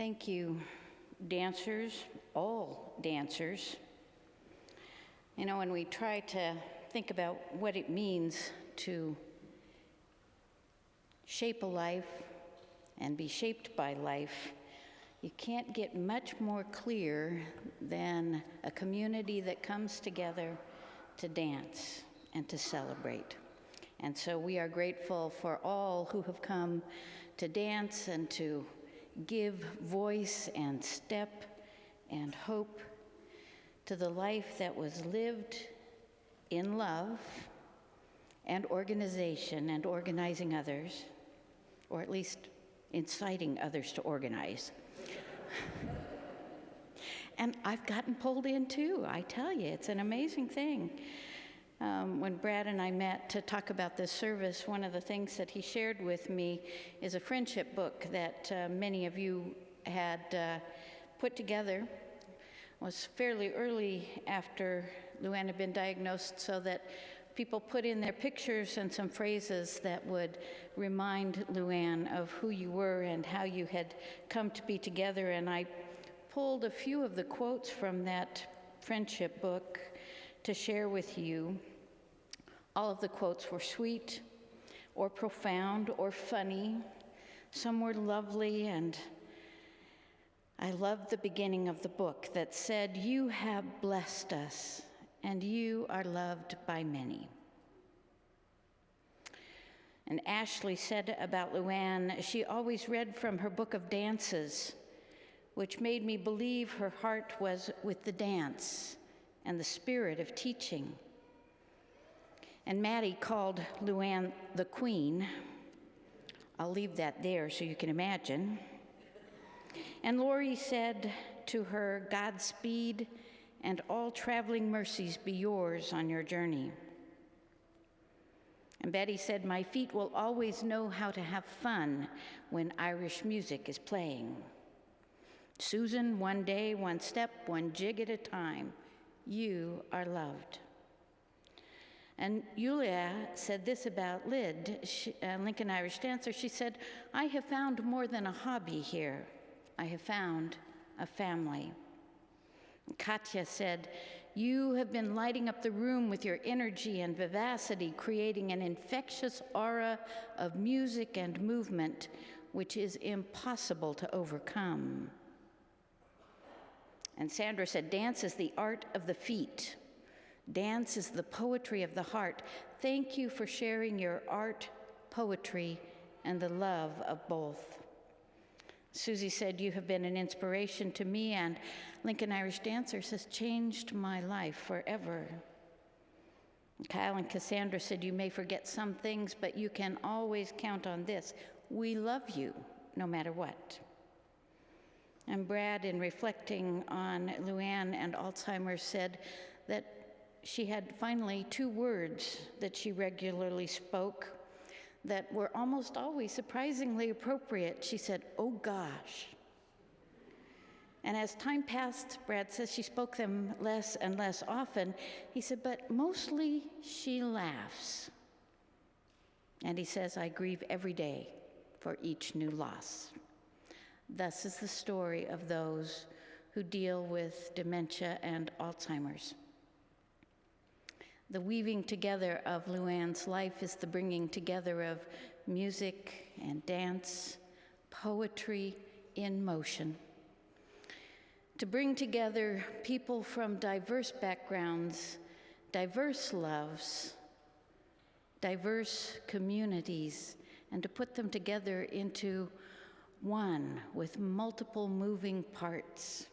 Thank you, dancers, all dancers. You know, when we try to think about what it means to shape a life and be shaped by life, you can't get much more clear than a community that comes together to dance and to celebrate. And so we are grateful for all who have come to dance and to give voice and step and hope to the life that was lived in love and organization and organizing others, or at least inciting others to organize. And I've gotten pulled in too, I tell you, it's an amazing thing. When Brad and I met to talk about this service, one of the things that he shared with me is a friendship book that many of you had put together. It was fairly early after LuAnne had been diagnosed, so that people put in their pictures and some phrases that would remind LuAnne of who you were and how you had come to be together. And I pulled a few of the quotes from that friendship book to share with you. All of the quotes were sweet or profound or funny. Some were lovely, and I loved the beginning of the book that said, "You have blessed us, and you are loved by many." And Ashley said about LuAnne, she always read from her book of dances, which made me believe her heart was with the dance and the spirit of teaching. And Maddie called LuAnne the Queen. I'll leave that there so you can imagine. And Lori said to her, "Godspeed and all traveling mercies be yours on your journey." And Betty said, "My feet will always know how to have fun when Irish music is playing." Susan, one day, one step, one jig at a time. You are loved. And Julia said this about Lyd, Lincoln Irish dancer. She said, "I have found more than a hobby here. I have found a family." And Katya said, "You have been lighting up the room with your energy and vivacity, creating an infectious aura of music and movement, which is impossible to overcome." And Sandra said, "Dance is the art of the feet. Dance is the poetry of the heart. Thank you for sharing your art, poetry, and the love of both." Susie said, "You have been an inspiration to me, and Lincoln Irish Dancers has changed my life forever." And Kyle and Cassandra said, "You may forget some things, but you can always count on this. We love you, no matter what." And Brad, in reflecting on LuAnne and Alzheimer's, said that she had finally two words that she regularly spoke that were almost always surprisingly appropriate. She said, "Oh gosh." And as time passed, Brad says she spoke them less and less often. He said, "But mostly she laughs." And he says, "I grieve every day for each new loss." Thus is the story of those who deal with dementia and Alzheimer's. The weaving together of LuAnne's life is the bringing together of music and dance, poetry in motion. To bring together people from diverse backgrounds, diverse loves, diverse communities, and to put them together into one with multiple moving parts.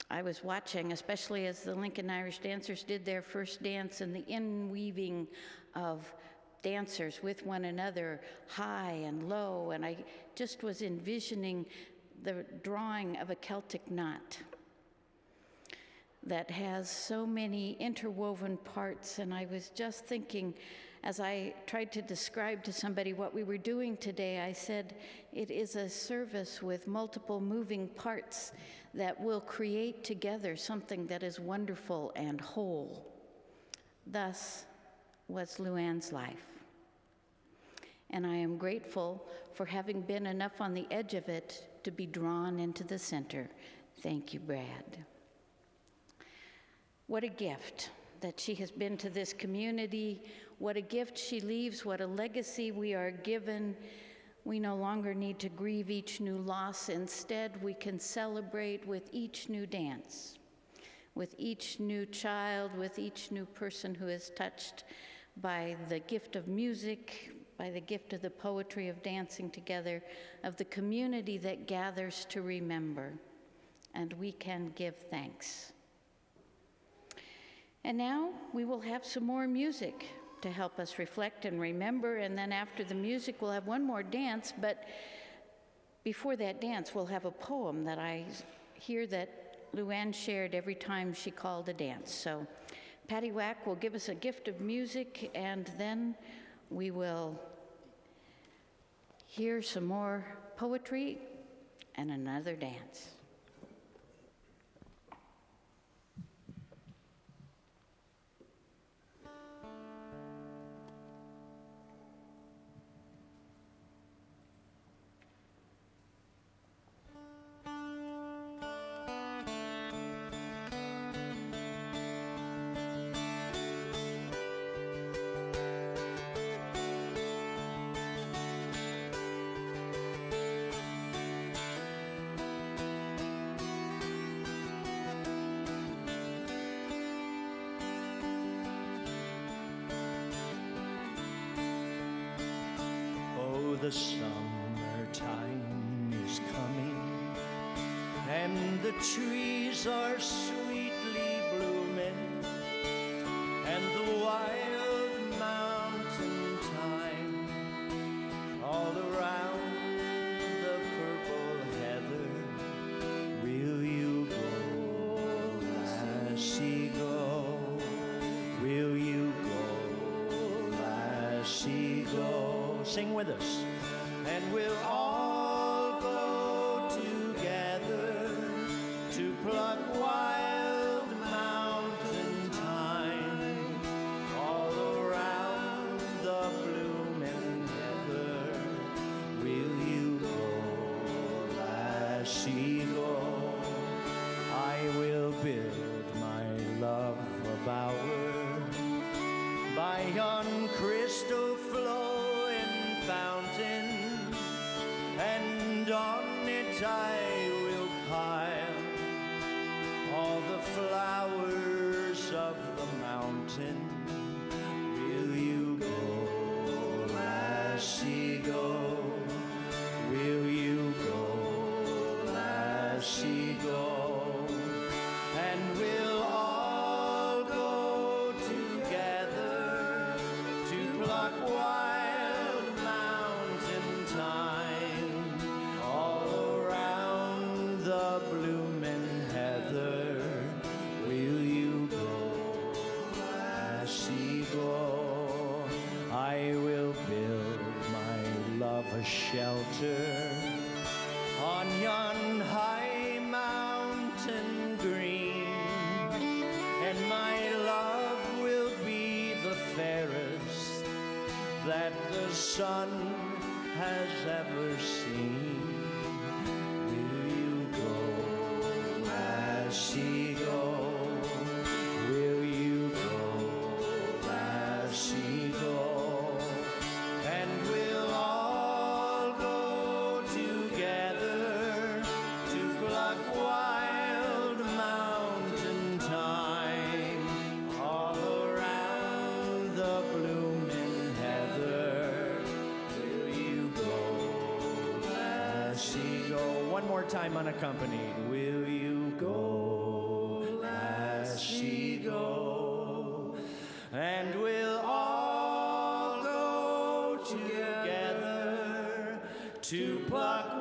I was watching, especially as the Lincoln Irish Dancers did their first dance, and the inweaving of dancers with one another, high and low, and I just was envisioning the drawing of a Celtic knot that has so many interwoven parts. And I was just thinking, as I tried to describe to somebody what we were doing today, I said, it is a service with multiple moving parts that will create together something that is wonderful and whole. Thus was LuAnne's life. And I am grateful for having been enough on the edge of it to be drawn into the center. Thank you, Brad. What a gift that she has been to this community. What a gift she leaves, what a legacy we are given. We no longer need to grieve each new loss. Instead, we can celebrate with each new dance, with each new child, with each new person who is touched by the gift of music, by the gift of the poetry of dancing together, of the community that gathers to remember. And we can give thanks. And now we will have some more music to help us reflect and remember, and then after the music we'll have one more dance, but before that dance we'll have a poem that I hear that LuAnne shared every time she called a dance. So Paddywhack will give us a gift of music, and then we will hear some more poetry and another dance. The summertime is coming, and the trees are sweetly blooming, and the wild mountain thyme all around the purple heather. Will you go, lassie, go? Will you go, lassie, go? Sing with us. And we'll all go together to pluck wild mountain thyme all around the blooming heather. Will you go, lassie, go? I will build my love a bower by yon crystal flowing fountain, and on it I will pile all the flowers of the mountain. Will you go, lassie, go? Will you go, lassie, go? And we'll all go together to pluck wild mountain thyme all around the blooming heather. Will you go, lassie, go? I will build my love a shelter on yon high mountain green, and my love will be the fairest that the sun has ever seen. Will you go, lassie, go? Will you go, lassie, go? And we'll all go together to pluck wild mountain thyme all around the blooming heather. Will you go, lassie, go? One more time unaccompanied. Will you go, lassie, go? And we'll all go together to pluck